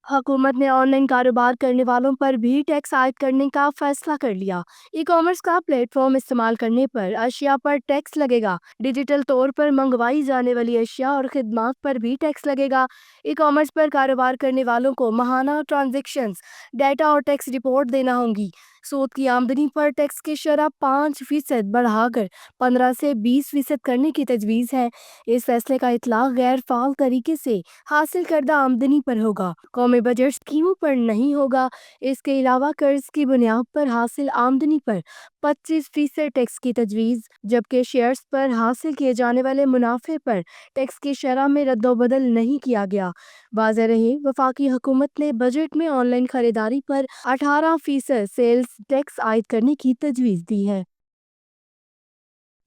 हुकूमत ने ऑनलाइन कारोबार करने वालों पर भी टैक्स आयद करने का फैसला कर लिया। ई कॉमर्स का प्लेटफॉर्म इस्तेमाल करने पर अशिया पर टैक्स लगेगा। डिजिटल तौर पर मंगवाई जाने वाली अशिया और खिदमात पर भी टैक्स लगेगा। ई कॉमर्स पर कारोबार करने वालों को माहाना ट्रांजेक्शन्स, डाटा और टैक्स रिपोर्ट देना होंगी। सूद की आमदनी पर टैक्स की शरह 5% बढ़ाकर 15 से 20% करने की तजवीज़ है। इस फैसले का इतलाक गैर फाल तरीके से हासिल करदा आमदनी पर होगा, कौमी बजट स्कीमों पर नहीं होगा। इसके अलावा कर्ज की बुनियाद पर हासिल आमदनी पर 25% टैक्स की तजवीज़, जबकि शेयर्स पर हासिल किए जाने वाले मुनाफे पर टैक्स की शरह में रद्दोबदल नहीं किया गया। वाज़ेह रहे, वफाकी हुकूमत ने बजट में ऑनलाइन खरीदारी पर 18% सेल्स टैक्स आयद करने की तजवीज़ दी है।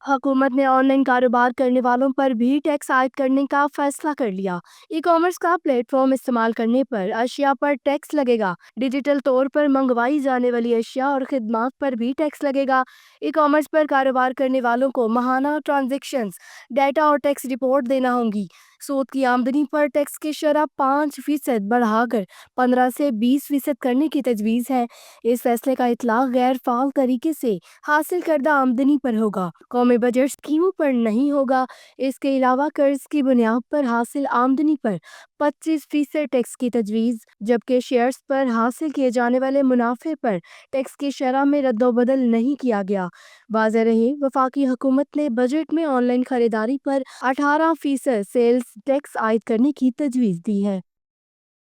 हुकूमत ने ऑनलाइन कारोबार करने वालों पर भी टैक्स आयद करने का फैसला कर लिया। ई कॉमर्स का प्लेटफॉर्म इस्तेमाल करने पर अशिया पर टैक्स लगेगा। डिजिटल तौर पर मंगवाई जाने वाली अशिया और खिदमात पर भी टैक्स लगेगा। ई कॉमर्स पर कारोबार करने वालों को माहाना ट्रांजेक्शन्स, डाटा और टैक्स रिपोर्ट देना होंगी। सूद की आमदनी पर टैक्स की शरह 5% बढ़ाकर 15 से 20% करने की तजवीज़ है। इस फैसले का इतलाक गैर फाल तरीके से हासिल करदा आमदनी पर होगा, कौमी बजट स्कीमों पर नहीं होगा। इसके अलावा कर्ज की बुनियाद पर हासिल आमदनी पर 25% टैक्स की तजवीज़, जबकि शेयर्स पर हासिल किए जाने वाले मुनाफे पर टैक्स की शरह में रद्दोबदल नहीं किया गया। वाज़ेह रहे, वफाकी हुकूमत ने बजट में ऑनलाइन खरीदारी पर 18% सेल्स टैक्स आयद करने की तजवीज़ दी है।